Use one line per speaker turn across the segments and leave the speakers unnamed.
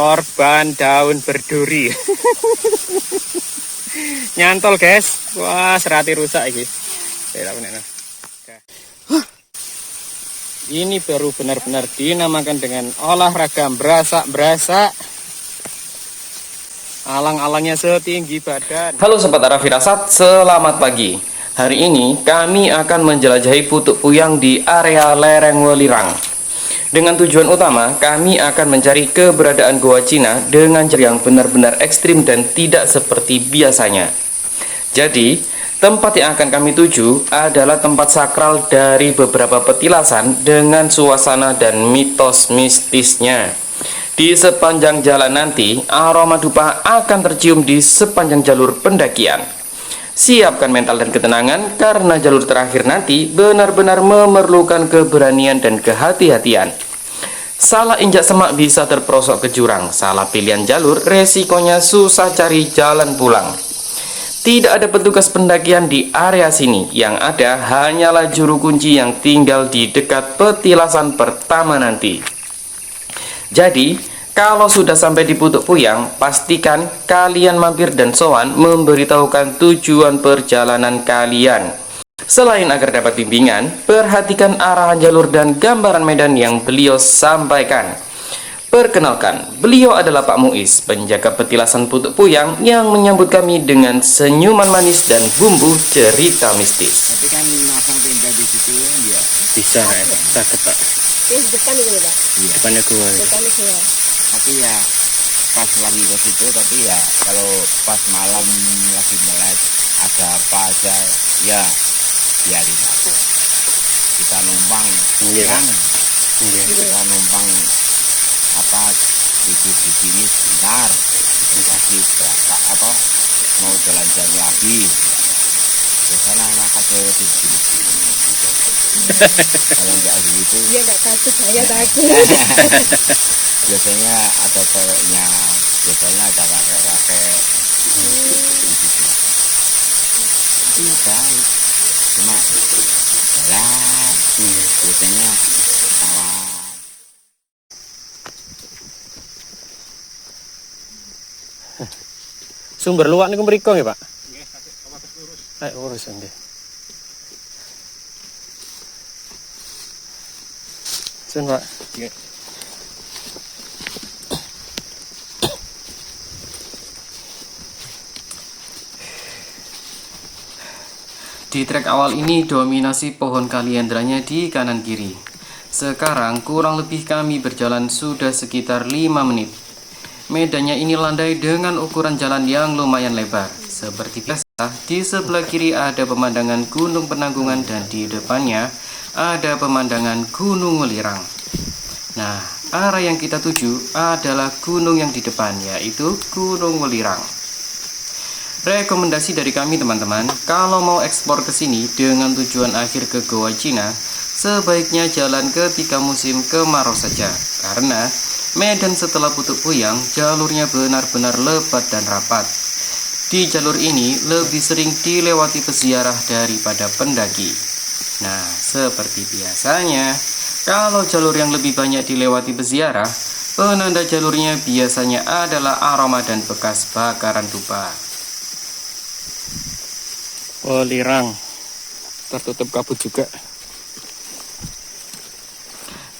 korban daun berduri. Nyantol guys. Wah, serati rusak ini. Ini baru benar-benar dinamakan dengan olahraga berasak-berasak. Alang-alangnya setinggi badan.
Halo Sobat Arah Firasat, selamat pagi. Hari ini kami akan menjelajahi Putuk Puyang di area lereng Welirang. Dengan tujuan utama, kami akan mencari keberadaan Goa Cina dengan cara yang benar-benar ekstrim dan tidak seperti biasanya. Jadi, tempat yang akan kami tuju adalah tempat sakral dari beberapa petilasan dengan suasana dan mitos mistisnya. Di sepanjang jalan nanti, aroma dupa akan tercium di sepanjang jalur pendakian. Siapkan mental dan ketenangan karena jalur terakhir nanti benar-benar memerlukan keberanian dan kehati-hatian. Salah injak semak bisa terperosok ke jurang, salah pilihan jalur resikonya susah cari jalan pulang. Tidak ada petugas pendakian di area sini, yang ada hanyalah juru kunci yang tinggal di dekat petilasan pertama nanti. Jadi, kalau sudah sampai di Putuk Puyang, pastikan kalian mampir dan sowan memberitahukan tujuan perjalanan kalian. Selain agar dapat bimbingan, perhatikan arahan jalur dan gambaran medan yang beliau sampaikan. Perkenalkan, beliau adalah Pak Muiz, penjaga petilasan Putuk Puyang yang menyambut kami dengan senyuman manis dan bumbu cerita mistis.
Tapi kan masang tenda di situ ya.
Bisa ya, Pak. Sakit, Pak.
Di depan ini Pak.
Iya.
Depannya gua.
Depan itu.
Tapi ya pas lagi ke situ, tapi ya kalau pas malam lagi melek ada apa aja ya biarin aja. Kita numpang pulang.
Iya.
Kita numpang apa tidur di sini sebentar. Lagi berangkat apa mau jalan-jalan lagi. Biasanya anak kecil di sini. Kalau nggak gitu
Dia nggak takut, saya takut.
biasanya ada ceweknya, biasanya ada kakek-kakek. Iya baik, cuma jalan biasanya awal.
Sumber luwak niku mriko nggih, Pak? Nggih, urus. Ayo urus nggih. Sun, Pak.
Nggih.
Di trek awal ini dominasi pohon kaliandranya di kanan kiri. Sekarang kurang lebih kami berjalan sudah sekitar 5 menit. Medannya ini landai dengan ukuran jalan yang lumayan lebar. Seperti biasa, di sebelah kiri ada pemandangan Gunung Penanggungan dan di depannya ada pemandangan Gunung Welirang. Nah, arah yang kita tuju adalah gunung yang di depan, yaitu Gunung Welirang. Rekomendasi dari kami teman-teman, kalau mau eksplor ke sini dengan tujuan akhir ke Goa Cina, sebaiknya jalan ketika musim kemarau saja, karena medan setelah Putuk Puyang jalurnya benar-benar lebat dan rapat. Di jalur ini lebih sering dilewati peziarah daripada pendaki. Nah, seperti biasanya, kalau jalur yang lebih banyak dilewati peziarah, penanda jalurnya biasanya adalah aroma dan bekas bakaran dupa.
Welirang. Tertutup kabut juga.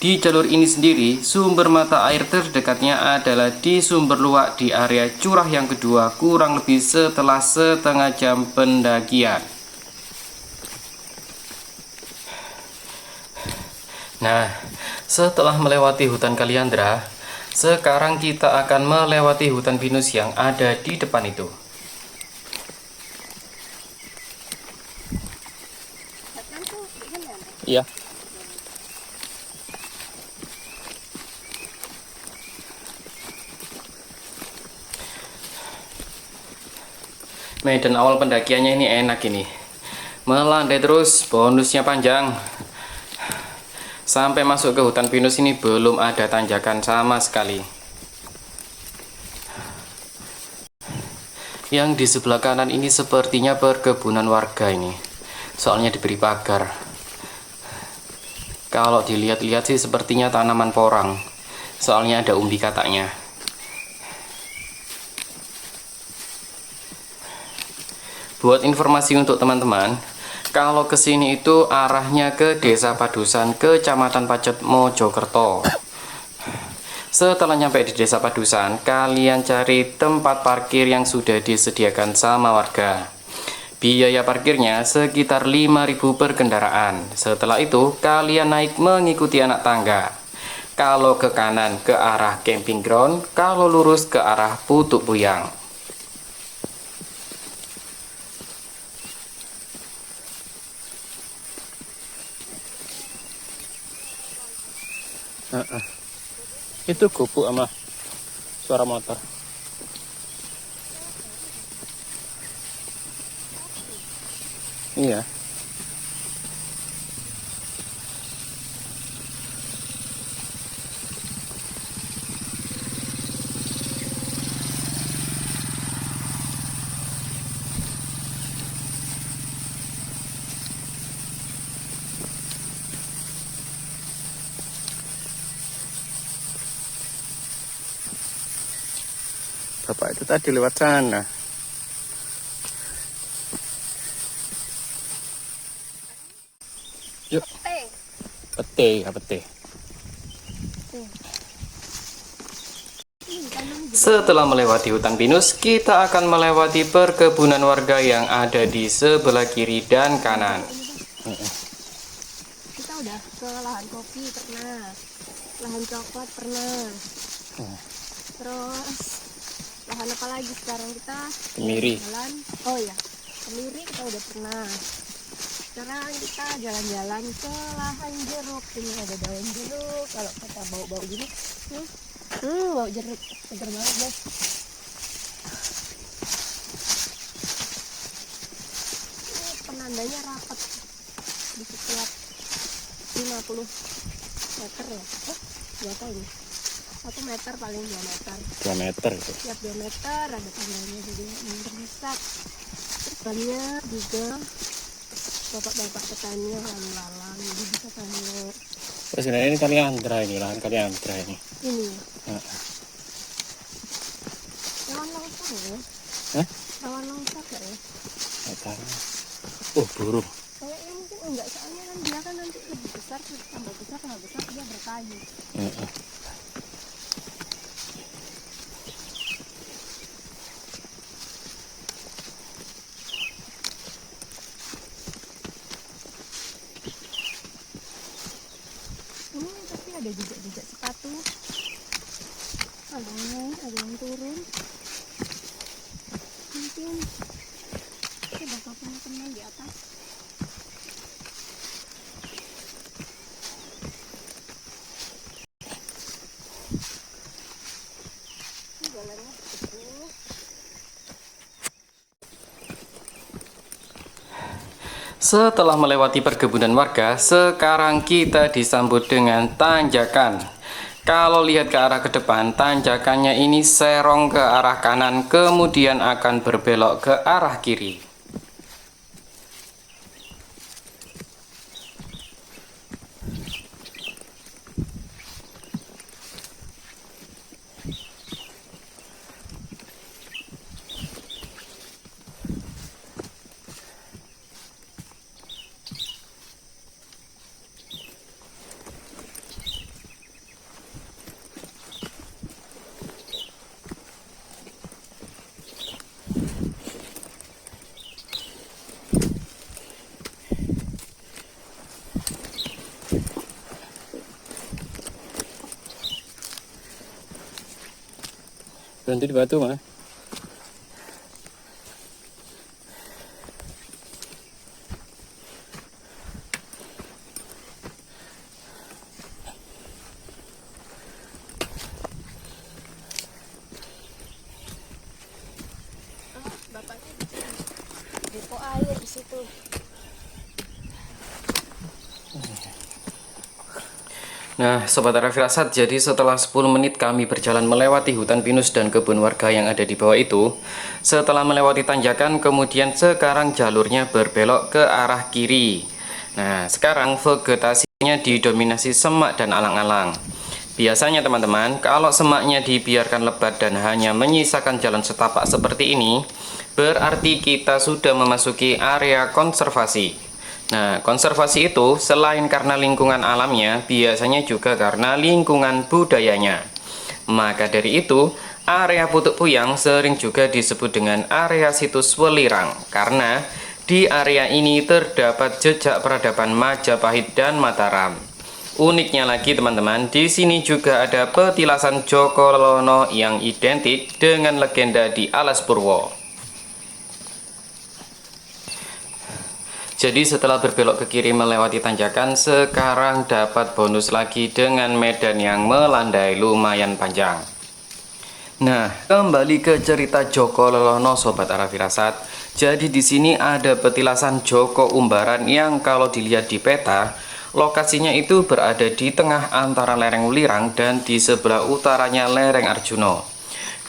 Di jalur ini sendiri, sumber mata air terdekatnya adalah di sumber luwak di area curah yang kedua kurang lebih setelah setengah jam pendakian. Nah, setelah melewati hutan Kaliandra, sekarang kita akan melewati hutan pinus yang ada di depan itu.
Iya.
Medan awal pendakiannya ini enak ini. Melandai terus, bonusnya panjang. Sampai masuk ke hutan pinus ini belum ada tanjakan sama sekali. Yang di sebelah kanan ini sepertinya perkebunan warga ini. Soalnya diberi pagar. Kalau dilihat-lihat sih sepertinya tanaman porang. Soalnya ada umbi kataknya. Buat informasi untuk teman-teman, kalau ke sini itu arahnya ke Desa Padusan, Kecamatan Pacet, Mojokerto. Setelah nyampe di Desa Padusan, kalian cari tempat parkir yang sudah disediakan sama warga. Biaya parkirnya sekitar 5.000 per kendaraan. Setelah itu, kalian naik mengikuti anak tangga. Kalau ke kanan ke arah camping ground, kalau lurus ke arah Putuk Puyang.
Itu gubuk sama suara motor. Iya. Bapak itu tadi lewat sana. Yuk. Pete, ya pete.
Setelah melewati hutan pinus, kita akan melewati perkebunan warga yang ada di sebelah kiri dan kanan.
Kita udah ke lahan kopi pernah, lahan coklat pernah. Terus lahan apa lagi sekarang kita?
Kemiri.
Jalan. Oh ya, kemiri kita udah pernah. Sekarang kita jalan-jalan ke lahan jeruk. Ini ada daun jeruk. Kalau kita bau-bau gini, bau jeruk, seger banget guys. Ini penandanya rapat di setiap 50 meter ya. Berapa ini? 1 meter paling 2 meter.
2 meter itu.
Tiap 2 meter ada tandanya, jadi terdesak. Terus banyak juga bapak-bapak petani yang lalang, jadi bisa tanya.
Terus ini kali Andra ini, lahan kali Andra ini.
Ini
Nah,
rawan longsor ya?
Hah?
Rawan longsor gak ya?
nggak tahu. Oh, burung.
Kayaknya mungkin enggak, soalnya kan dia kan nanti lebih besar, tambah besar dia berkayu. Tapi ada jejak sepatu. Ada yang turun. Mungkin kita bakal punya teman di atas. Ini jalannya begini.
Setelah melewati perkebunan warga, sekarang kita disambut dengan tanjakan. Kalau lihat ke arah ke depan, tanjakannya ini serong ke arah kanan, kemudian akan berbelok ke arah kiri.
Berhenti di batu, Mas.
Bapaknya depo air di situ.
Nah, Sobat Firasat, jadi setelah 10 menit kami berjalan melewati hutan pinus dan kebun warga yang ada di bawah itu, setelah melewati tanjakan, kemudian sekarang jalurnya berbelok ke arah kiri. Nah, sekarang vegetasinya didominasi semak dan alang-alang. Biasanya teman-teman, kalau semaknya dibiarkan lebat dan hanya menyisakan jalan setapak seperti ini, berarti kita sudah memasuki area konservasi. Nah, konservasi itu selain karena lingkungan alamnya, biasanya juga karena lingkungan budayanya. Maka dari itu, area Putuk Puyang sering juga disebut dengan area situs Welirang, karena di area ini terdapat jejak peradaban Majapahit dan Mataram. Uniknya lagi teman-teman, di sini juga ada petilasan Joko Lelono yang identik dengan legenda di Alas Purwo. Jadi setelah berbelok ke kiri melewati tanjakan, sekarang dapat bonus lagi dengan medan yang melandai lumayan panjang. Nah, kembali ke cerita Joko Lelono Sobat Arah Firasat. Jadi di sini ada petilasan Joko Umbaran yang kalau dilihat di peta, lokasinya itu berada di tengah antara lereng Welirang dan di sebelah utaranya lereng Arjuna.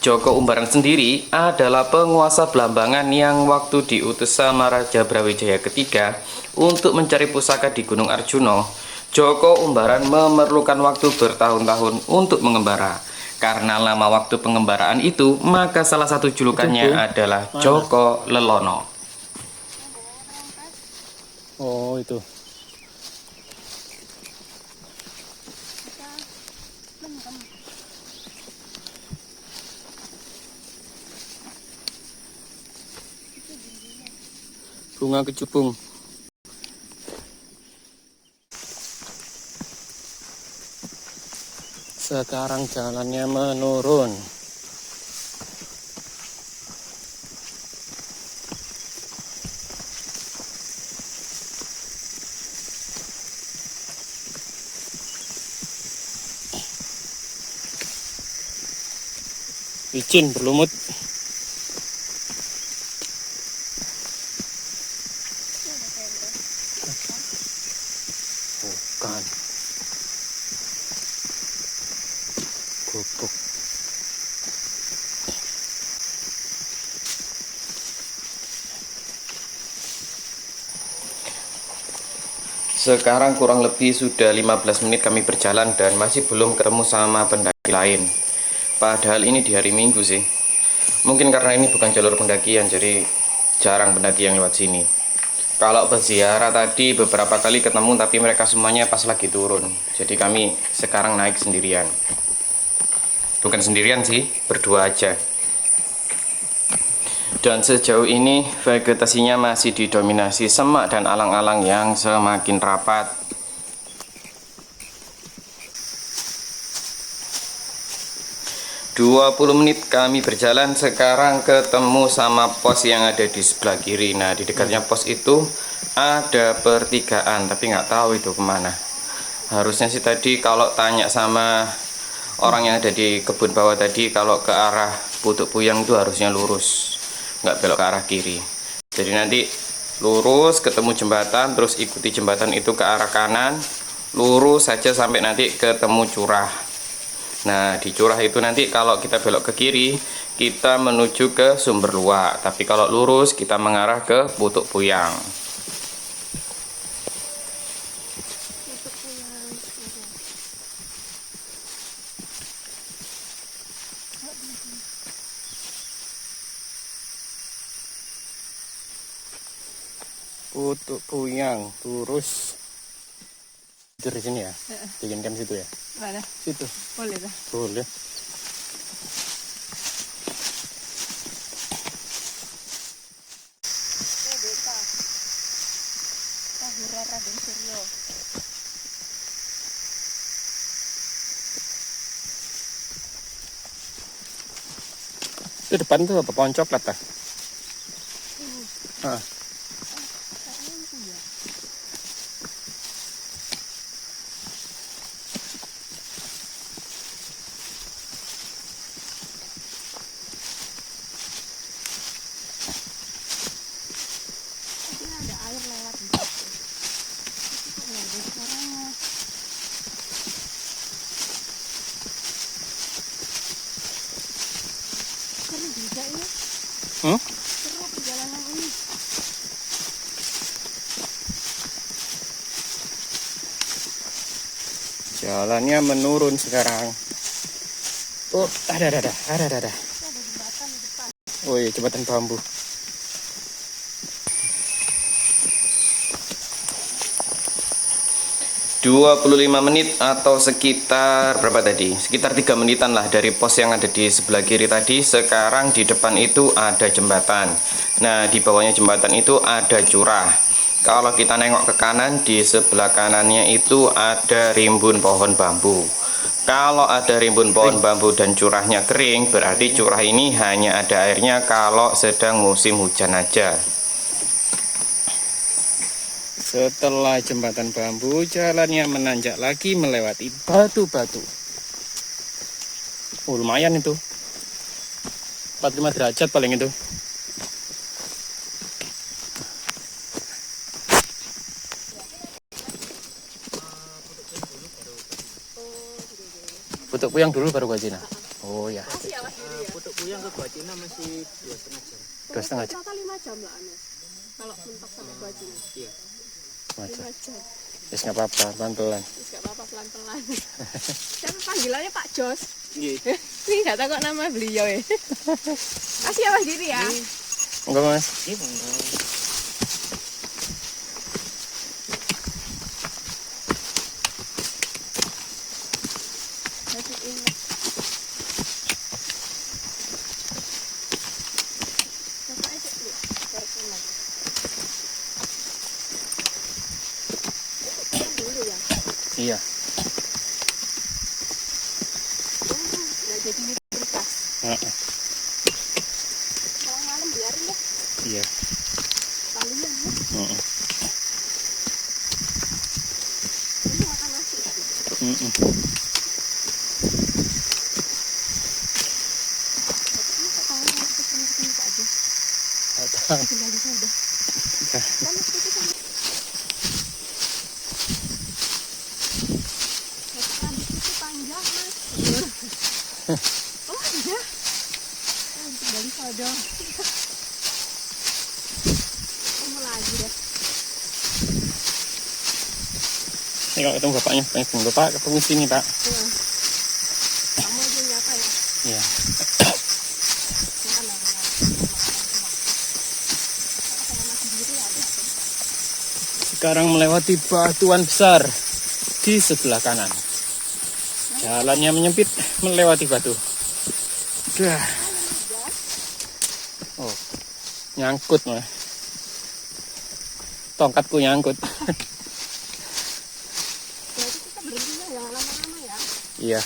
Joko Umbaran sendiri adalah penguasa Blambangan yang waktu diutus sama Raja Brawijaya ketiga untuk mencari pusaka di Gunung Arjuna. Joko Umbaran memerlukan waktu bertahun-tahun untuk mengembara. Karena lama waktu pengembaraan itu, maka salah satu julukannya adalah Joko Lelono.
Oh, itu. Bunga kecubung. Sekarang jalannya menurun. Licin berlumut. Bukan. Gubuk.
Sekarang kurang lebih sudah 15 menit kami berjalan dan masih belum ketemu sama pendaki lain. Padahal ini di hari Minggu sih. Mungkin karena ini bukan jalur pendakian, jadi jarang pendaki yang lewat sini. Kalau peziarah tadi beberapa kali ketemu, tapi mereka semuanya pas lagi turun. Jadi kami sekarang naik sendirian. Bukan sendirian sih, berdua aja. Dan sejauh ini vegetasinya masih didominasi semak dan alang-alang yang semakin rapat. Dua 20 menit kami berjalan, sekarang ketemu sama pos yang ada di sebelah kiri. Nah, di dekatnya pos itu ada pertigaan, tapi nggak tahu itu kemana. Harusnya sih tadi kalau tanya sama orang yang ada di kebun bawah tadi, kalau ke arah Putuk Puyang itu harusnya lurus, nggak belok ke arah kiri. Jadi nanti lurus ketemu jembatan, terus ikuti jembatan itu ke arah kanan, lurus saja sampai nanti ketemu curah. Nah, di curah itu nanti kalau kita belok ke kiri, kita menuju ke Sumber Luak. Tapi kalau lurus, kita mengarah ke Putuk Puyang.
Putuk Puyang, lurus. Dari sini ya? Bikinkan situ ya?
Mana?
Situ.
Boleh dah.
Boleh.
Desa Kahura Raden Suryo.
Itu depan tuh apa? Pohon coklat ah? Ah.
Ada air lewat di situ. Itu kok nggak ada suaranya. Seru juga ini. Seru perjalanan ini.
Jalannya menurun sekarang. Oh, ada.
Itu ada jembatan di depan.
Oh iya, jembatan bambu.
25 menit atau sekitar berapa tadi? Sekitar 3 menitan lah dari pos yang ada di sebelah kiri tadi. Sekarang di depan itu ada jembatan. Nah, di bawahnya jembatan itu ada curah. Kalau kita nengok ke kanan, di sebelah kanannya itu ada rimbun pohon bambu. Kalau ada rimbun pohon bambu dan curahnya kering, berarti curah ini hanya ada airnya kalau sedang musim hujan aja.
Setelah jembatan bambu, jalannya menanjak lagi melewati batu-batu. Oh, lumayan itu. 45 derajat paling itu. Putuk Puyang dulu baru Gua Cina. Oh ya.
Putuk Puyang ke Gua Cina masih 2,5 jam.
2,5 jam.
Rata 5 jam lah anu. Kalau mentok sampai Gua Cina.
Iya.
5 jam.
5 jam.
Yes, nggak apa-apa, pelan-pelan.
Terus gak apa-apa pelan-pelan. Siapa panggilannya Pak Jos?
Iya.
Ini gak tahu kok nama beliau ya. Kasih ya Mas Giri ya.
Enggak, Mas.
Iya, enggak.
Masih ini. Coba aja dulu. Perkenalan. Dulu ya.
Iya.
Nggak jadi libertas.
Heeh.
Malam-malam biarin deh.
Iya.
Kalian ya.
Heeh.
Ini makan nasi tadi.
Heeh.
Ini kok kamu mau ketemu Pak Jos? Tinggal di sana. Kan waktu itu sama. Rambut itu panjang Mas. Oh iya. Tinggal di sana. Kamu lagi deh.
Ini kalau ketemu bapaknya, Bapak ketemu sini, Pak.
Iya. Kamu aja nyapa ya.
Iya.
Jangan lah. Sama Mas Giri ada.
Sekarang melewati batuan besar di sebelah kanan. Jalannya menyempit melewati batu. Dah. Oh, nyangkut mah. Tongkatku nyangkut.
Berarti kita berhentinya jangan lama-lama ya.
Iya.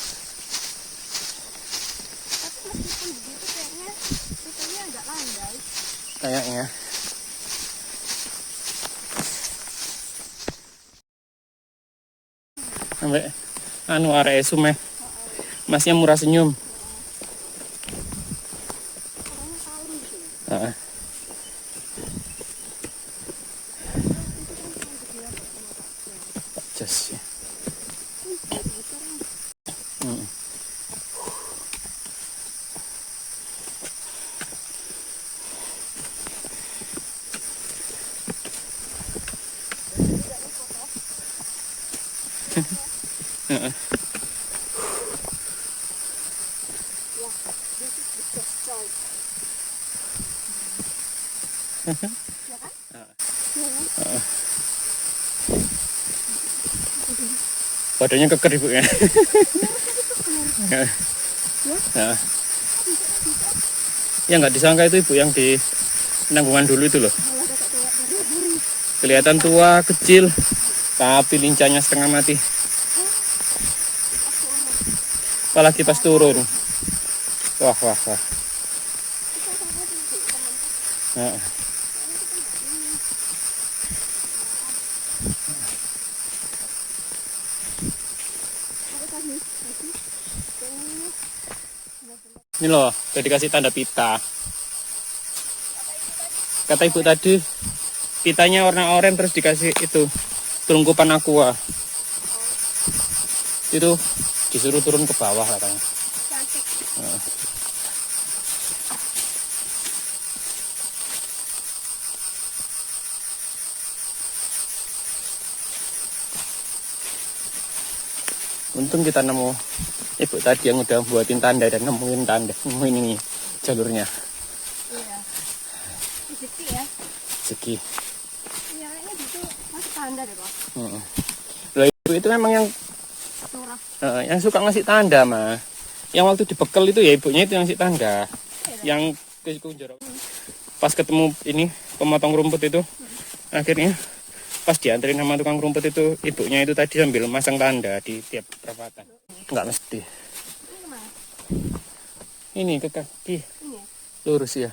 Tapi meskipun begitu kayaknya rutenya agak landai.
Kayaknya. Sampai anu area Sume. Masnya murah senyum.
Orangnya kalem gitu.
Heeh. Pak Jos ya. Heeh. Heeh. Badannya keker ibu ya. Nah. Ya nggak disangka itu ibu yang di penanggungan dulu itu loh. Kelihatan tua, kecil, tapi lincahnya setengah mati. Apalagi pas turun. Wah, wah, wah. Nah. Ini loh, udah dikasih tanda pita. Kata ibu tadi, pitanya warna oranye terus dikasih itu terungkupan aqua. Itu disuruh turun ke bawah katanya. Nah. Untung kita nemu ibu tadi yang udah buatin tanda dan nemuin ini jalurnya.
Iya. Rezeki ya.
Rezeki.
Iya, kayaknya gitu masih tanda deh, Pak.
Loh, itu memang yang
Curah.
yang suka ngasih tanda mah. Yang waktu dibekel itu ya ibunya itu yang ngasih tanda. Yang ke jorok. Pas ketemu ini pemotong rumput itu, akhirnya pas dianterin sama tukang rumput itu, ibunya itu tadi sambil masang tanda di tiap perapatan. Enggak mesti.
Ini kemana?
Ini ke kaki
Ini ya?
lurus ya.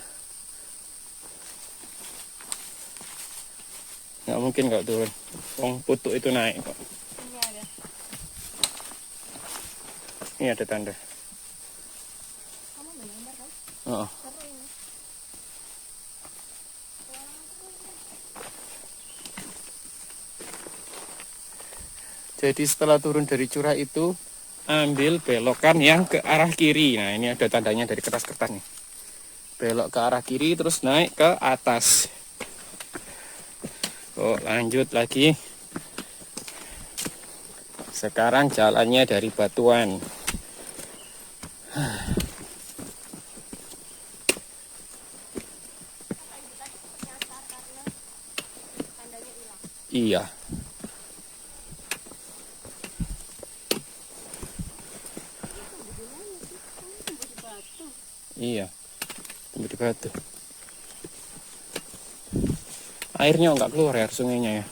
Nggak mungkin kalau turun. Wong putuk itu naik kok.
Ini ada.
Ini ada tanda.
Kamu udah gambar kan?
Oh.
Seru ini.
Jadi setelah turun dari curah itu, ambil belokan yang ke arah kiri. Nah, ini ada tandanya dari kertas-kertas nih. Belok ke arah kiri, terus naik ke atas. Oh, lanjut lagi. Sekarang jalannya dari batuan. Iya. Iya. Tumbuh di batu. Airnya nggak keluar ya, sungainya ya.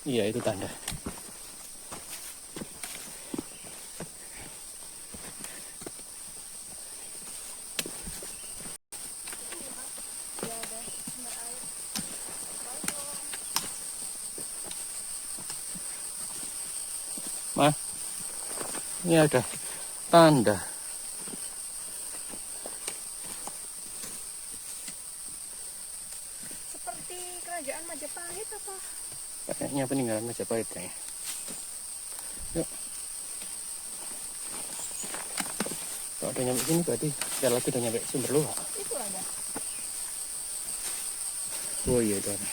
Iya, itu tanda. Mah, ini ada tanda.
Seperti kerajaan Majapahit apa?
Kayaknya peninggalan Majapahit kayaknya. Yuk. Kalau udah nyampe sini berarti kita lagi udah nyampe sumber luak.
Itu ada.
Oh iya itu ada.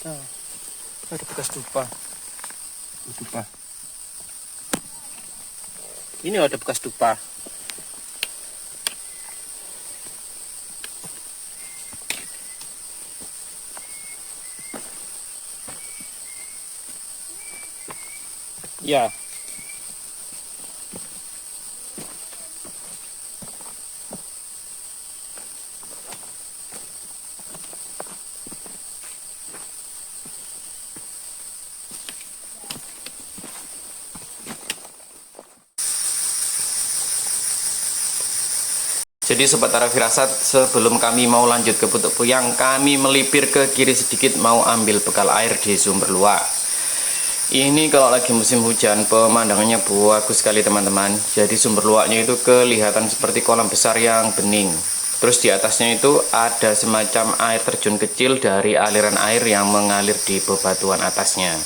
Nah, ada bekas dupa. Dupa. Ini ada bekas dupa. Ya.
Jadi Sobat Tara Firasat, sebelum kami mau lanjut ke Putuk Puyang, kami melipir ke kiri sedikit mau ambil bekal air di sumber luak. Ini kalau lagi musim hujan, pemandangannya bagus sekali teman-teman. Jadi sumber luaknya itu kelihatan seperti kolam besar yang bening. Terus di atasnya itu ada semacam air terjun kecil dari aliran air yang mengalir di bebatuan atasnya.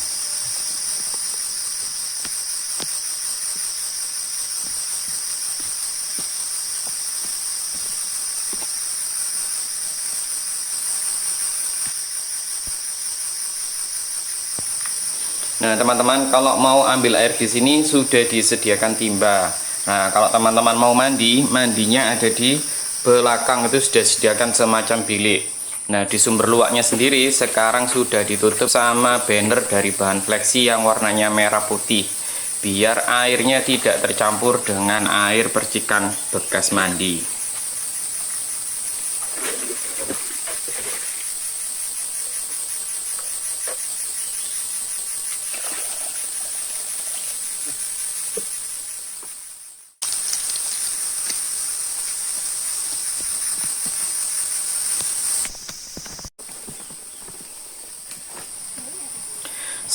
Nah, teman-teman, kalau mau ambil air di sini sudah disediakan timba. Nah, kalau teman-teman mau mandi, mandinya ada di belakang, itu sudah disediakan semacam bilik. Nah, di sumber luaknya sendiri sekarang sudah ditutup sama banner dari bahan fleksi yang warnanya merah putih, biar airnya tidak tercampur dengan air percikan bekas mandi.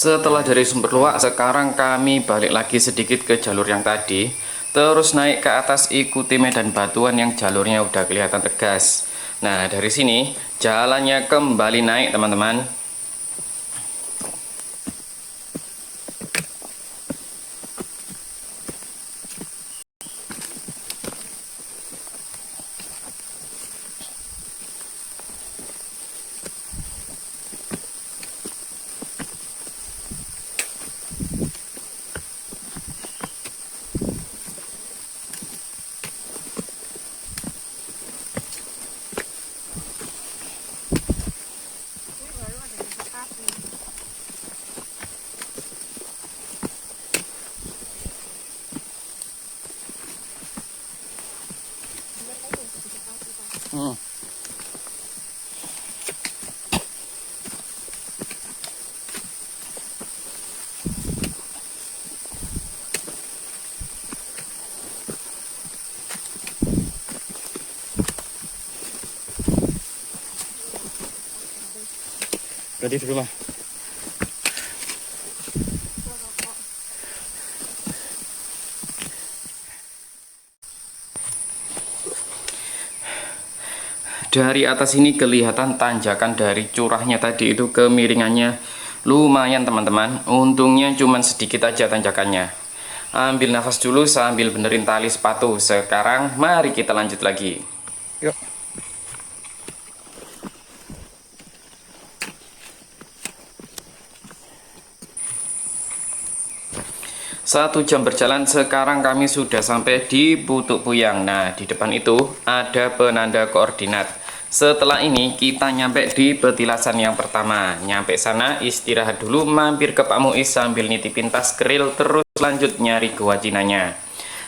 Setelah dari sumber luak, sekarang kami balik lagi sedikit ke jalur yang tadi. Terus naik ke atas, ikuti medan batuan yang jalurnya udah kelihatan tegas. Nah, dari sini jalannya kembali naik, teman-teman.
Hmm. Berarti di rumah.
Dari atas ini kelihatan tanjakan dari curahnya tadi itu, kemiringannya lumayan, teman-teman. Untungnya cuman sedikit aja tanjakannya. Ambil nafas dulu sambil benerin tali sepatu. Sekarang mari kita lanjut lagi.
Yuk.
1 jam berjalan, sekarang kami sudah sampai di Putuk Puyang. Nah, di depan itu ada penanda koordinat. Setelah ini kita nyampe di petilasan yang pertama. Nyampe sana istirahat dulu, mampir ke Pak Muiz sambil nitipin tas keril, terus lanjut nyari gua Cinanya.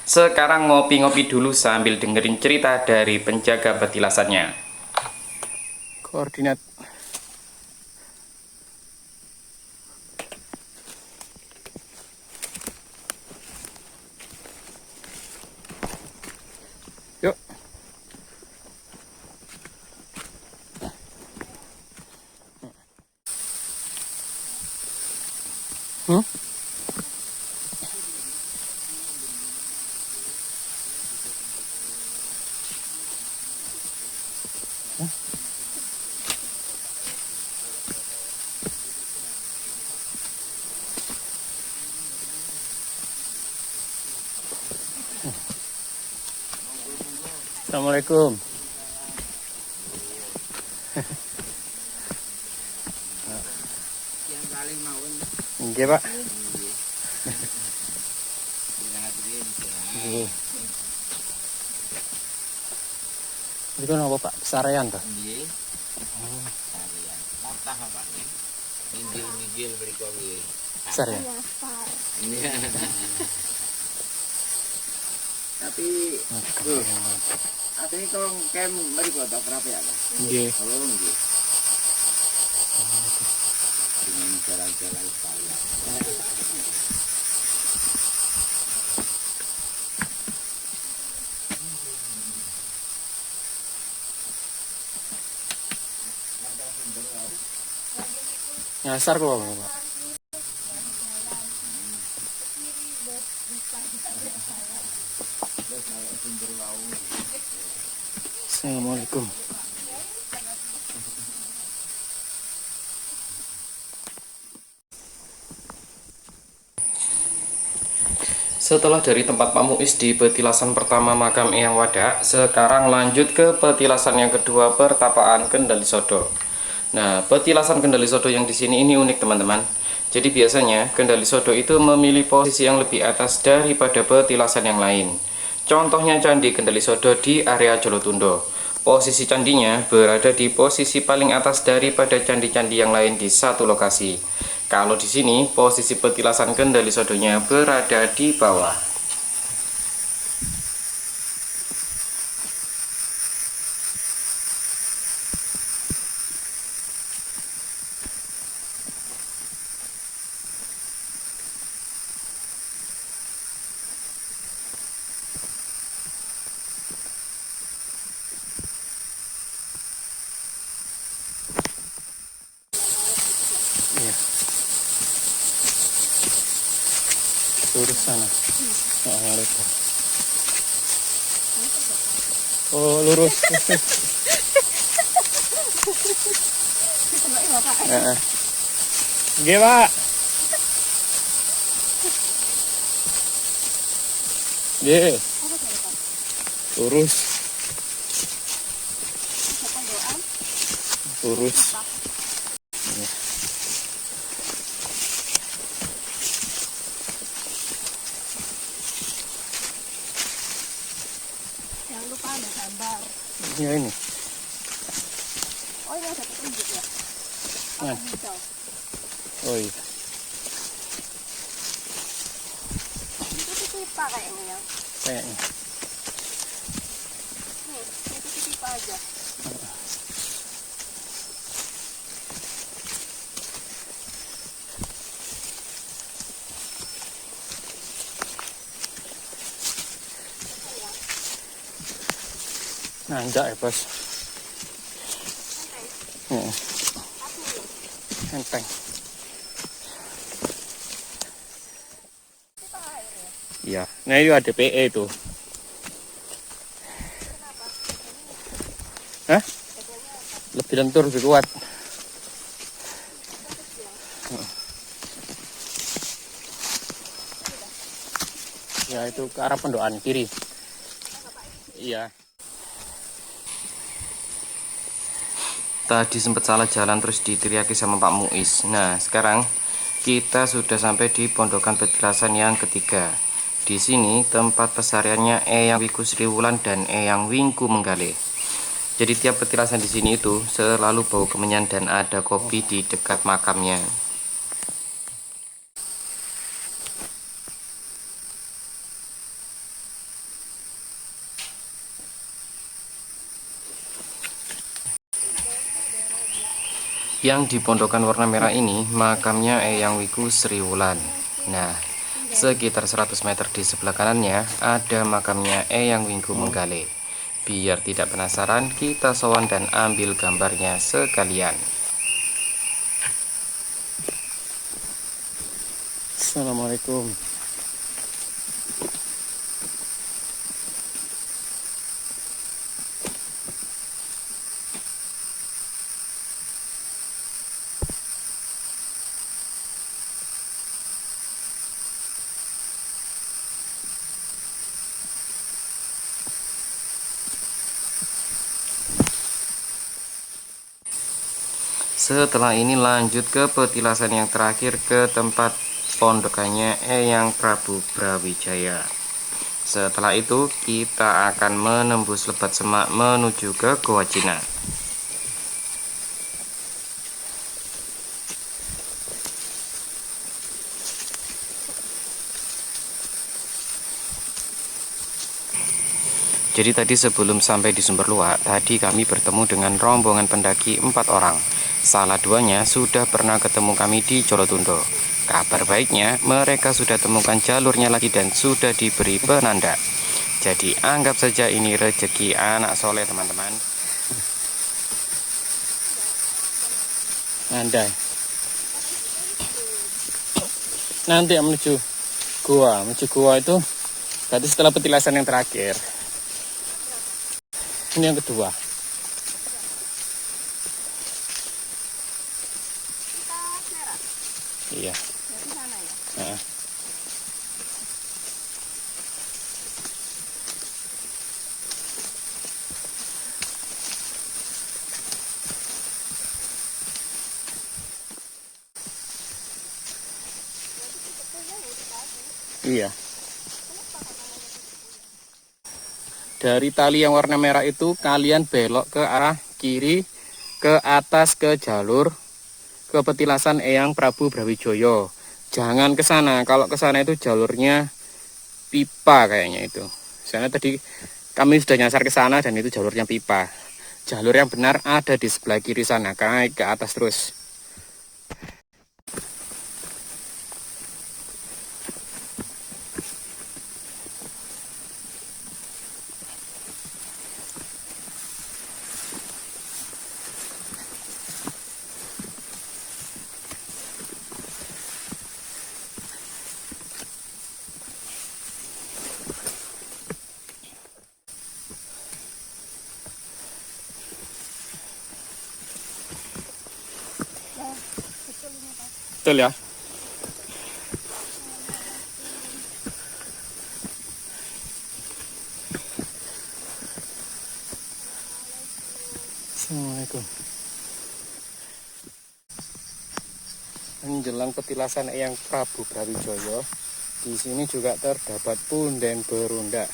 Sekarang ngopi-ngopi dulu sambil dengerin cerita dari penjaga petilasannya.
Koordinat. Yuk. Hmm? Assalamualaikum.
Yang paling mau
Nggih, Pak.
ini
Itu napa, Pak? Sarean toh?
nggih. Harian. Patah apa nih? Minggil berikut nggih.
Sarean.
Iya. Tapi ini kalau kem berikut berapa ya, Pak?
Nggih.
Oh, nggih. Dengan jalan-jalan sekalian.
Nyasar kok, Pak. Assalamualaikum.
Setelah dari tempat Pak Muiz di petilasan pertama makam Eyang Wadak, sekarang lanjut ke petilasan yang kedua, pertapaan Kendali Sodo. Nah, petilasan Kendali Sodo yang di sini ini unik, teman-teman. Jadi biasanya Kendali Sodo itu memilih posisi yang lebih atas daripada petilasan yang lain. Contohnya Candi Kendali Sodo di area Jolotundo. Posisi candinya berada di posisi paling atas daripada candi-candi yang lain di satu lokasi. Kalau di sini posisi petilasan Kendali Sodonya berada di bawah.
Lurus sana. Assalamualaikum. Oh, lurus. Heeh. Nggih, Pak. Nggih. Lurus. Lurus.
Jangan lupa ada gambar.
Ya ini.
Oh, ini ada petunjuk ya.
Nah.
Hijau.
Oh iya.
Itu pipa kayaknya ya.
Kayaknya.
Nih, itu pipa aja.
Nanjak ya, Bos. Heeh. Enteng. Iya, nah itu ada PE itu. Hah? Lebih lentur, lebih kuat. Ya itu ke arah pondokan kiri. Iya.
Tadi sempat salah jalan terus diteriaki sama Pak Muiz. Nah, sekarang kita sudah sampai di pondokan petilasan yang ketiga. Di sini tempat pesariannya Eyang Wiku Sriwulan dan Eyang Wingku Menggale. Jadi tiap petilasan di sini itu selalu bau kemenyan dan ada kopi di dekat makamnya. Yang di pondokan warna merah ini makamnya Eyang Wiku Sriwulan. Nah, sekitar 100 meter di sebelah kanannya ada makamnya Eyang Wingku Menggale. Biar tidak penasaran, kita sowan dan ambil gambarnya sekalian.
Assalamualaikum.
Setelah ini lanjut ke petilasan yang terakhir ke tempat pondokannya Eyang Prabu Brawijaya. Setelah itu kita akan menembus Lebat Semak menuju ke Goa Cina. Jadi tadi sebelum sampai di Sumber Luak, tadi kami bertemu dengan rombongan pendaki 4 orang. Salah duanya sudah pernah ketemu kami di Jolotundo. Kabar baiknya, mereka sudah temukan jalurnya lagi dan sudah diberi penanda. Jadi anggap saja ini rezeki anak soleh, teman-teman.
Andai. Nanti menuju gua itu berarti setelah petilasan yang terakhir. Ini yang kedua. Iya.
Dari sana ya.
Heeh. Iya. Dari tali yang warna merah itu kalian belok ke arah kiri ke atas ke jalur ke petilasan Eyang Prabu Brawijaya. Jangan ke sana. Kalau ke sana itu jalurnya pipa kayaknya itu. Soalnya tadi kami sudah nyasar ke sana dan itu jalurnya pipa. Jalur yang benar ada di sebelah kiri sana, naik ke atas terus. Betul ya. Assalamualaikum. Menjelang petilasan Eyang Prabu Brawijaya, di sini juga terdapat punden berundak.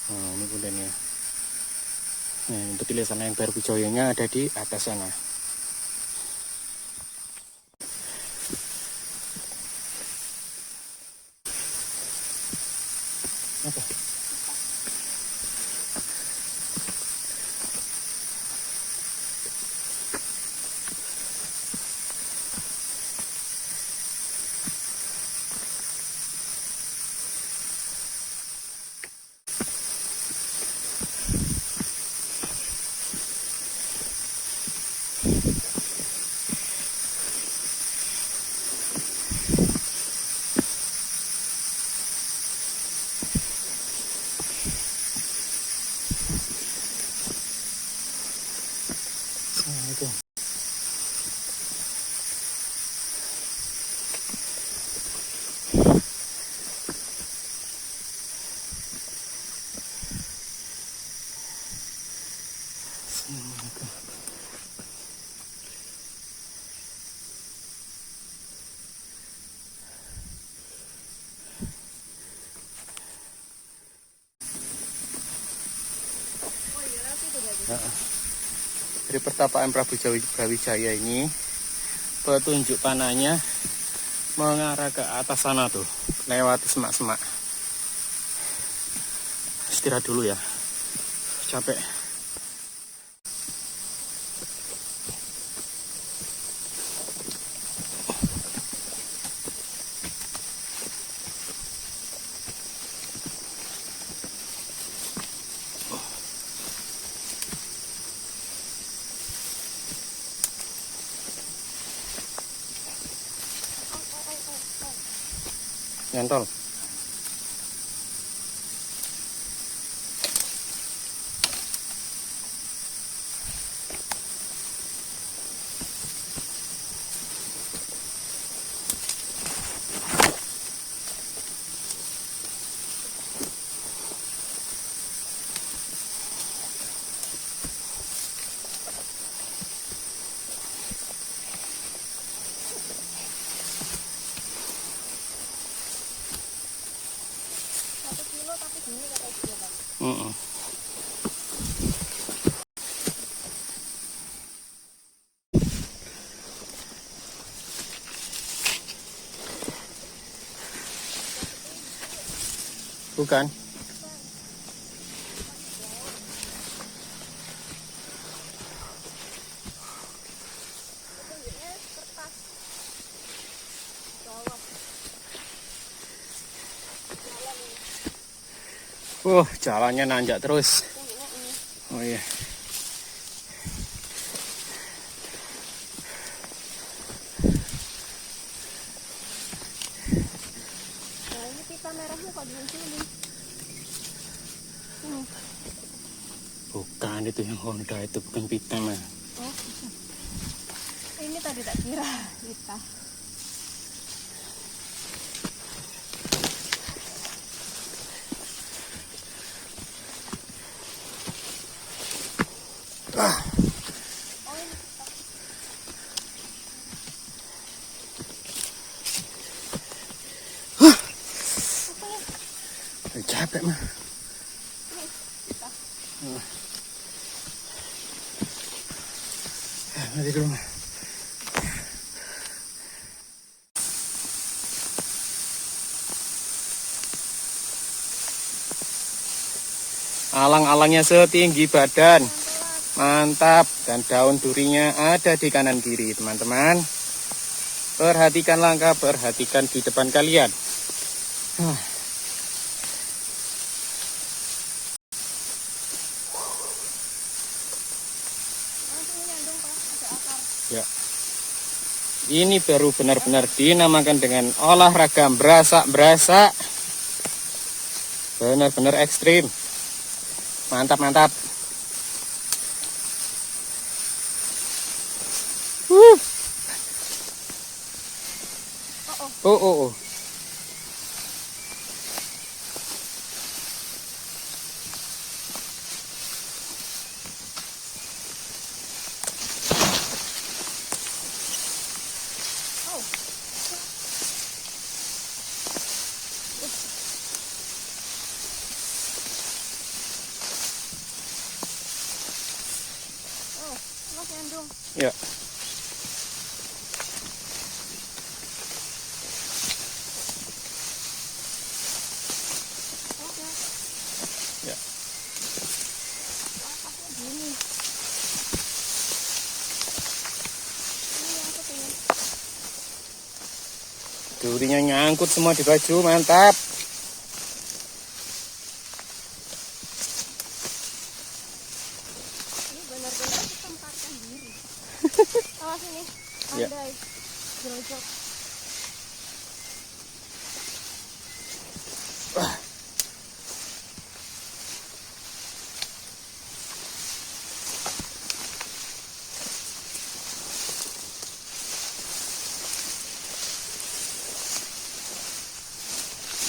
Nah, ini pundennya. Nah, petilasan Eyang Brawijayanya ada di atas sana. Apa? Assalamualaikum. Assalamualaikum. Dari pertapaan Prabu Brawijaya ini, petunjuk panahnya mengarah ke atas sana tuh, lewati semak-semak. Istirahat dulu ya, capek. Nyantol. Bukan. Jalannya nanjak terus. Oh iya.
Nah, ini pita merahnya kok dihancurin.
Bukan, itu yang Honda, itu bukan pita mah.
Oh, ini tadi tak kira pita.
Capek mah. Nanti dulu mah. Alang-alangnya setinggi badan. Mantap. Dan daun durinya ada di kanan kiri, teman-teman. Perhatikan langkah, perhatikan di depan kalian. Ya. Ini baru benar-benar dinamakan dengan olahraga berasak-berasak. Benar-benar ekstrim. Mantap, mantap. Oh, oh, oh.
Mas Endung.
Ya.
Oke.
Ya.
Lapasnya gini. Ini angkut ini.
Durinya nyangkut semua di baju, mantap.
Ini benar-benar kesempatan diri. Awas ini,
Ya.
pandai. Gerojok.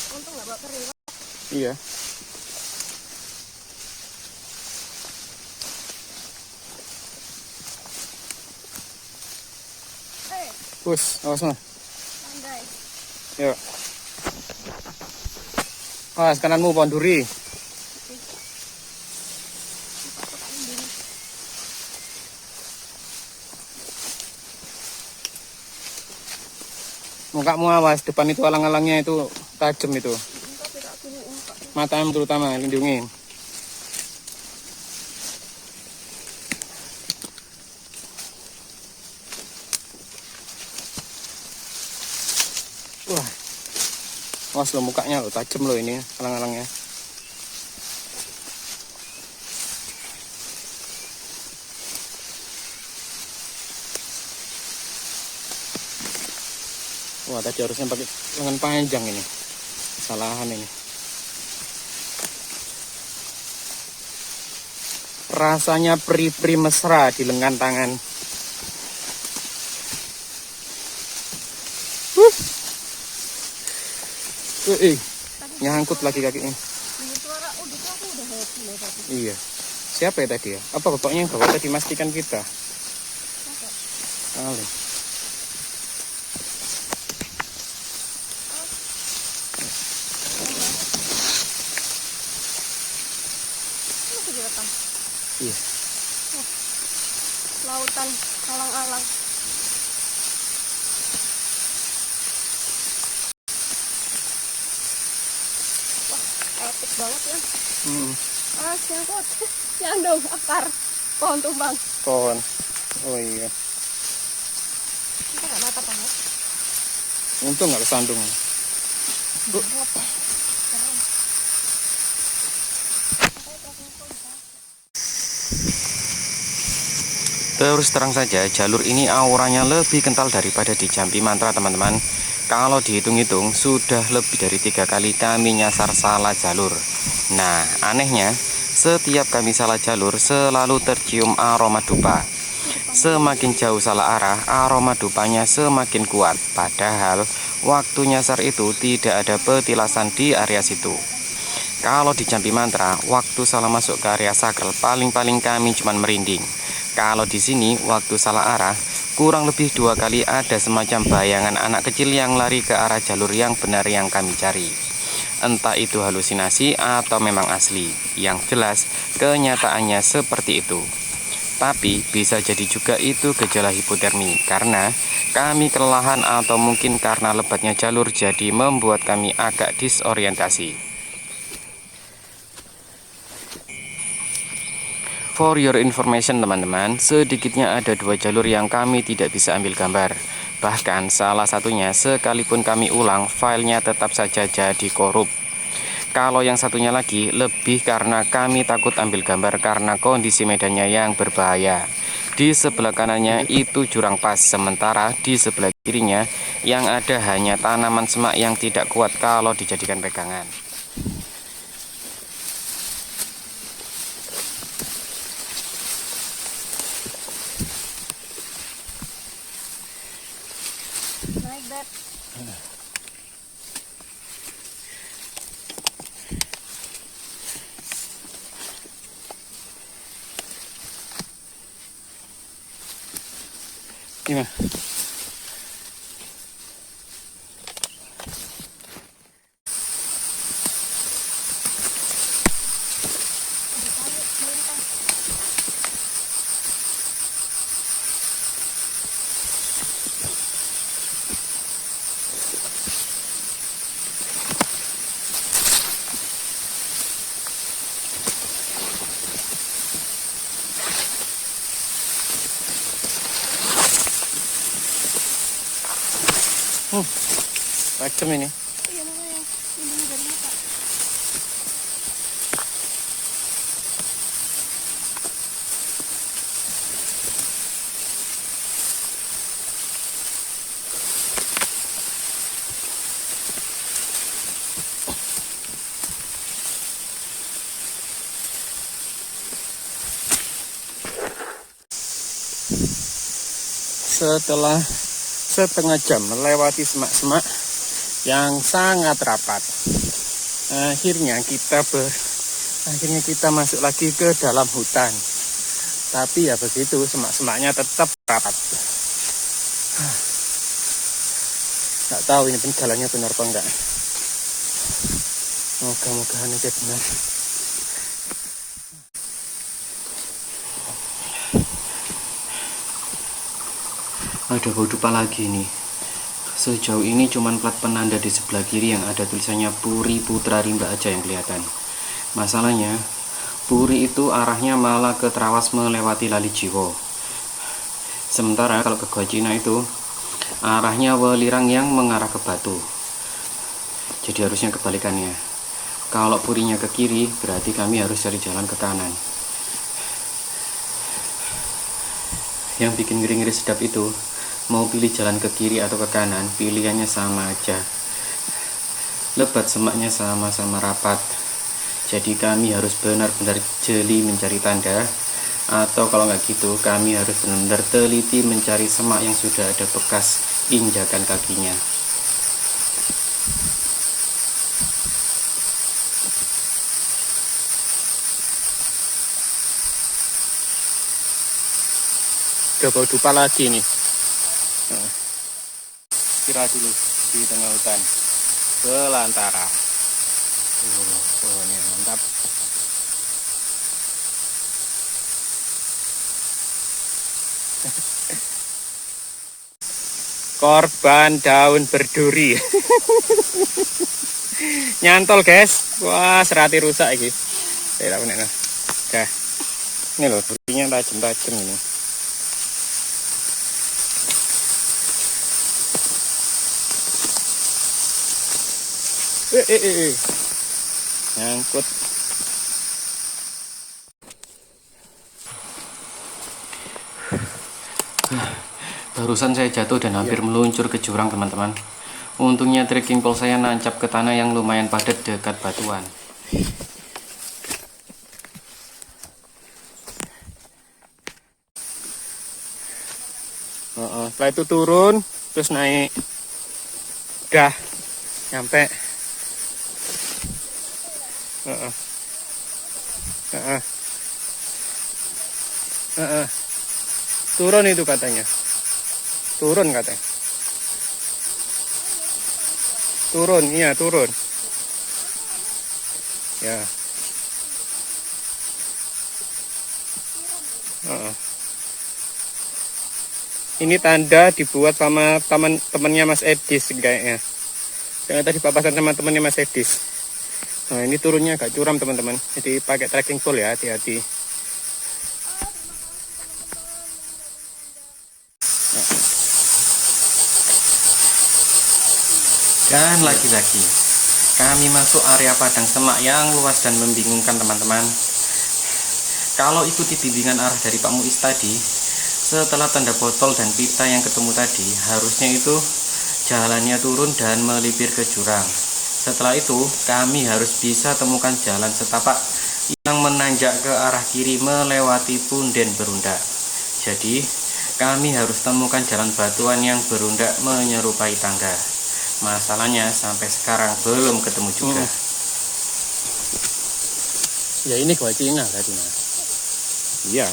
Untung nggak bawa kering.
Iya. Push, awas mah.
Pandai.
Yuk. Awas kananmu pohon duri. Mukamu awas, depan itu alang-alangnya itu tajam itu. Matamu terutama lindungin. Wah, awas lo mukanya lo tajam lo ini alang-alangnya. Wah, tadi harusnya pakai lengan panjang ini. Kesalahan ini. Rasanya pri-pri mesra di lengan tangan. Nyangkut lagi kakinya.
Ini suara gitu aku udah happy loh tadi.
Iya. Siapa ya tadi ya? Apa bapaknya yang bawa tadi mastikan kita? Kali.
Masih direkam.
Iya.
Lautan alang-alang. Wah, epic banget ya. Nyangkut. Nyandung akar pohon tumbang.
Pohon. Oh iya.
Kita nggak mata banget.
Untung nggak kesandung.
Terus terang saja, jalur ini auranya lebih kental daripada di Jampi Mantra, teman-teman. Kalau dihitung-hitung, sudah lebih dari 3 kali kami nyasar salah jalur. Nah, anehnya, setiap kami salah jalur, selalu tercium aroma dupa. Semakin jauh salah arah, aroma dupanya semakin kuat. Padahal, waktu nyasar itu tidak ada petilasan di area situ. Kalau di Jampi Mantra, waktu salah masuk ke area sakral, paling-paling kami cuma merinding. Kalau di sini, waktu salah arah, kurang lebih 2 kali ada semacam bayangan anak kecil yang lari ke arah jalur yang benar yang kami cari. Entah itu halusinasi atau memang asli. Yang jelas, kenyataannya seperti itu. Tapi bisa jadi juga itu gejala hipotermi, karena kami kelelahan atau mungkin karena lebatnya jalur jadi membuat kami agak disorientasi. For your information teman-teman, sedikitnya ada 2 jalur yang kami tidak bisa ambil gambar. Bahkan salah satunya sekalipun kami ulang, filenya tetap saja jadi korup. Kalau yang satunya lagi, lebih karena kami takut ambil gambar karena kondisi medannya yang berbahaya. Di sebelah kanannya itu jurang pas, sementara di sebelah kirinya yang ada hanya tanaman semak yang tidak kuat kalau dijadikan pegangan.
Naik, Dad.
Gimana? Macam ini.
Iya makanya ini dari muka.
Setelah setengah jam melewati semak-semak yang sangat rapat, akhirnya kita masuk lagi ke dalam hutan. Tapi ya begitu, semak-semaknya tetap rapat. Nggak tahu ini jalannya benar apa enggak. Moga-mogahan aja benar.
Ada bau dupa lagi nih. Sejauh ini cuman plat penanda di sebelah kiri yang ada tulisannya Puri Putra Rimba aja yang kelihatan. Masalahnya, Puri itu arahnya malah ke Trawas melewati Lali Jiwo. Sementara kalau ke Gua Cina itu arahnya Welirang yang mengarah ke Batu. Jadi harusnya kebalikannya. Kalau Purinya ke kiri, berarti kami harus cari jalan ke kanan. Yang bikin ngeri-ngeri sedap itu, mau pilih jalan ke kiri atau ke kanan, pilihannya sama aja. Lebat semaknya sama-sama rapat. Jadi kami harus benar-benar jeli mencari tanda. Atau kalau nggak gitu, kami harus benar-benar teliti mencari semak yang sudah ada bekas injakan kakinya.
Udah bau dupa lagi nih. Kira dulu di tengah hutan belantara. Pohonnya mantap. Korban daun berduri. Nyantol guys. Wah, serati rusak iki. Saya tahu nek. Dah. Ini loh, durinya tajam-tajam ini. Nyangkut.
Barusan saya jatuh dan hampir meluncur ke jurang, teman-teman. Untungnya trekking pole saya nancap ke tanah yang lumayan padat dekat batuan.
Setelah itu turun, terus naik. Udah nyampe. Turun itu katanya. Turun katanya. Turun, iya turun. Ya. Ini tanda dibuat sama temannya Mas Edis kayaknya. Ternyata di papasan sama temannya Mas Edis. Nah ini turunnya agak curam teman-teman. Jadi pakai trekking pole ya, hati-hati.
Dan lagi-lagi kami masuk area padang semak yang luas dan membingungkan, teman-teman. Kalau ikuti bimbingan arah dari Pak Muiz tadi, setelah tanda botol dan pita yang ketemu tadi, harusnya itu jalannya turun dan melipir ke jurang. Setelah itu kami harus bisa temukan jalan setapak yang menanjak ke arah kiri melewati punden berundak. Jadi kami harus temukan jalan batuan yang berundak menyerupai tangga. Masalahnya sampai sekarang belum ketemu juga.
Ya ini gua Cina tadi Mas. Iya.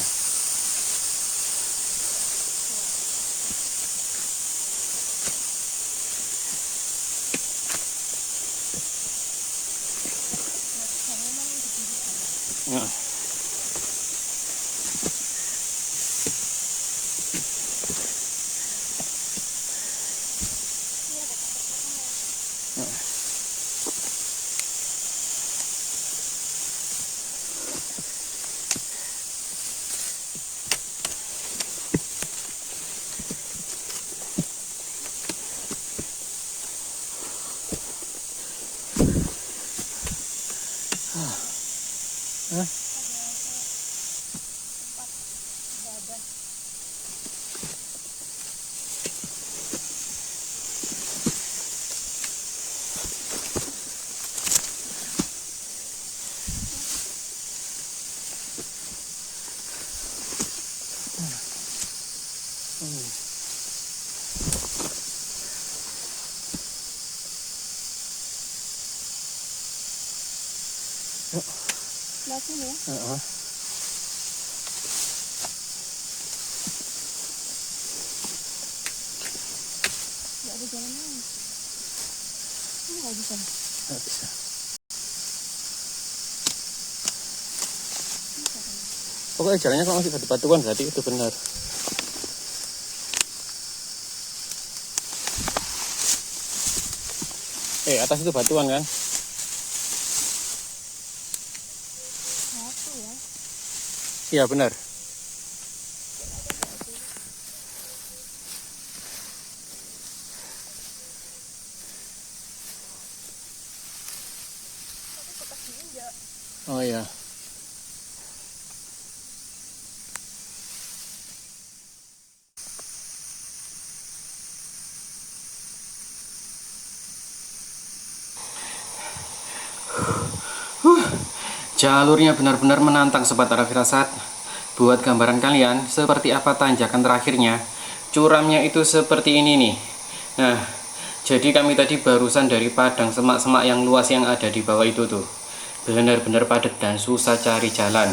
Ya.
Lihat sini ya.
Heeh.
Nggak ada jalan lain. Ini nggak bisa.
Nggak bisa. Pokoknya jalannya kalau masih batu-batuan berarti itu benar. Atas itu batuan kan?
Satu ya.
Iya benar. Oh iya.
Jalurnya benar-benar menantang Sobat Arah Firasat. Buat gambaran kalian seperti apa tanjakan terakhirnya. Curamnya itu seperti ini nih. Nah, jadi kami tadi barusan dari padang semak-semak yang luas yang ada di bawah itu tuh. Benar-benar padat dan susah cari jalan.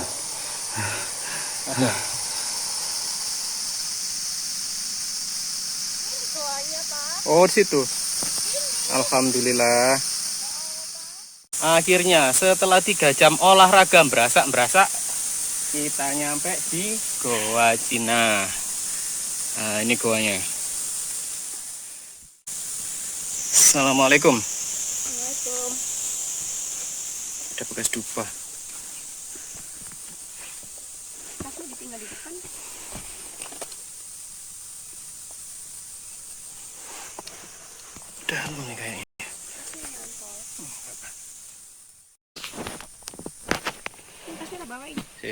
Oh di situ. Alhamdulillah. Akhirnya setelah 3 jam olahraga berasak-berasak, kita nyampe di Goa Cina. Nah, ini goanya. Assalamualaikum.
Assalamualaikum.
Ada bekas dupa.
Kasih ditinggal di depan.
Dalam nih kayaknya.
Kasih lah bawain.
Si.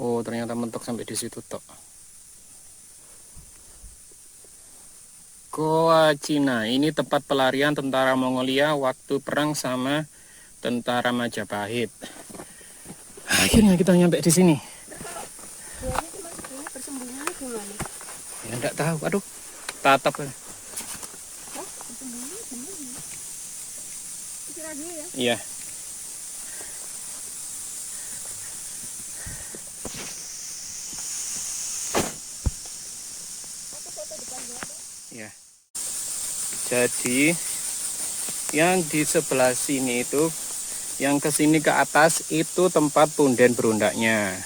Oh ternyata mentok sampai di situ tok. Goa Cina ini tempat pelarian tentara Mongolia waktu perang sama tentara Majapahit. Akhirnya kita nyampe di sini.
Ini cuma persembunyiannya gimana?
Ya enggak tahu. Aduh, tatap.
Hah? Persembunyiannya gimana? Istirahat dulu ya.
Iya. Ya. Jadi yang di sebelah sini itu, yang ke sini ke atas itu tempat punden berundaknya.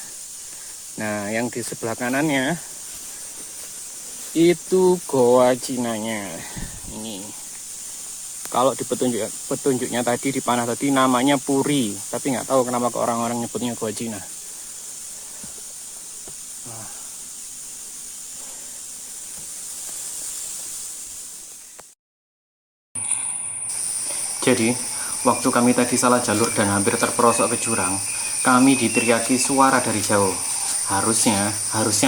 Nah, yang di sebelah kanannya itu Goa Cinanya. Ini. Kalau di petunjuknya tadi di panah tadi namanya Puri, tapi nggak tahu kenapa ke orang-orang nyebutnya Goa Cina.
Jadi, waktu kami tadi salah jalur dan hampir terperosok ke jurang, kami diteriaki suara dari jauh. Harusnya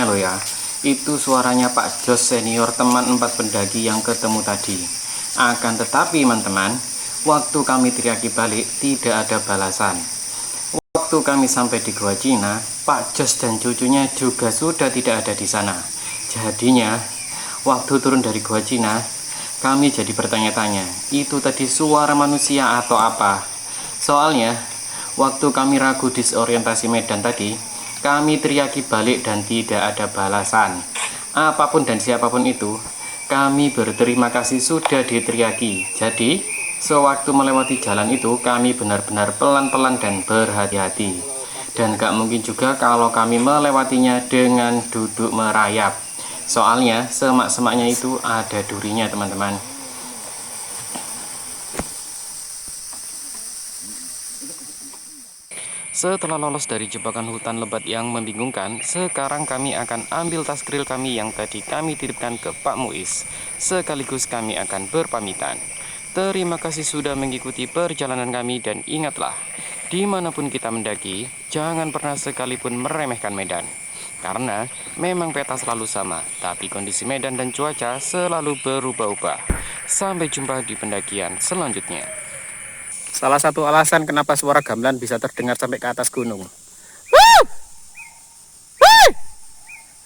loh ya, itu suaranya Pak Jos senior teman 4 pendaki yang ketemu tadi. Akan tetapi teman-teman, waktu kami teriaki balik tidak ada balasan. Waktu kami sampai di Gua Cina, Pak Jos dan cucunya juga sudah tidak ada di sana. Jadinya, waktu turun dari Gua Cina, kami jadi bertanya-tanya, itu tadi suara manusia atau apa? Soalnya, waktu kami ragu disorientasi medan tadi, kami teriaki balik dan tidak ada balasan. Apapun dan siapapun itu, kami berterima kasih sudah diteriaki. Jadi, sewaktu melewati jalan itu, kami benar-benar pelan-pelan dan berhati-hati. Dan gak mungkin juga kalau kami melewatinya dengan duduk merayap. Soalnya, semak-semaknya itu ada durinya, teman-teman. Setelah lolos dari jebakan hutan lebat yang membingungkan, sekarang kami akan ambil tas grill kami yang tadi kami titipkan ke Pak Muiz. Sekaligus kami akan berpamitan. Terima kasih sudah mengikuti perjalanan kami dan ingatlah, dimanapun kita mendaki, jangan pernah sekalipun meremehkan medan. Karena memang peta selalu sama, tapi kondisi medan dan cuaca selalu berubah-ubah. Sampai jumpa di pendakian selanjutnya.
Salah satu alasan kenapa suara gamelan bisa terdengar sampai ke atas gunung.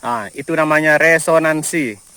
Nah, itu namanya resonansi.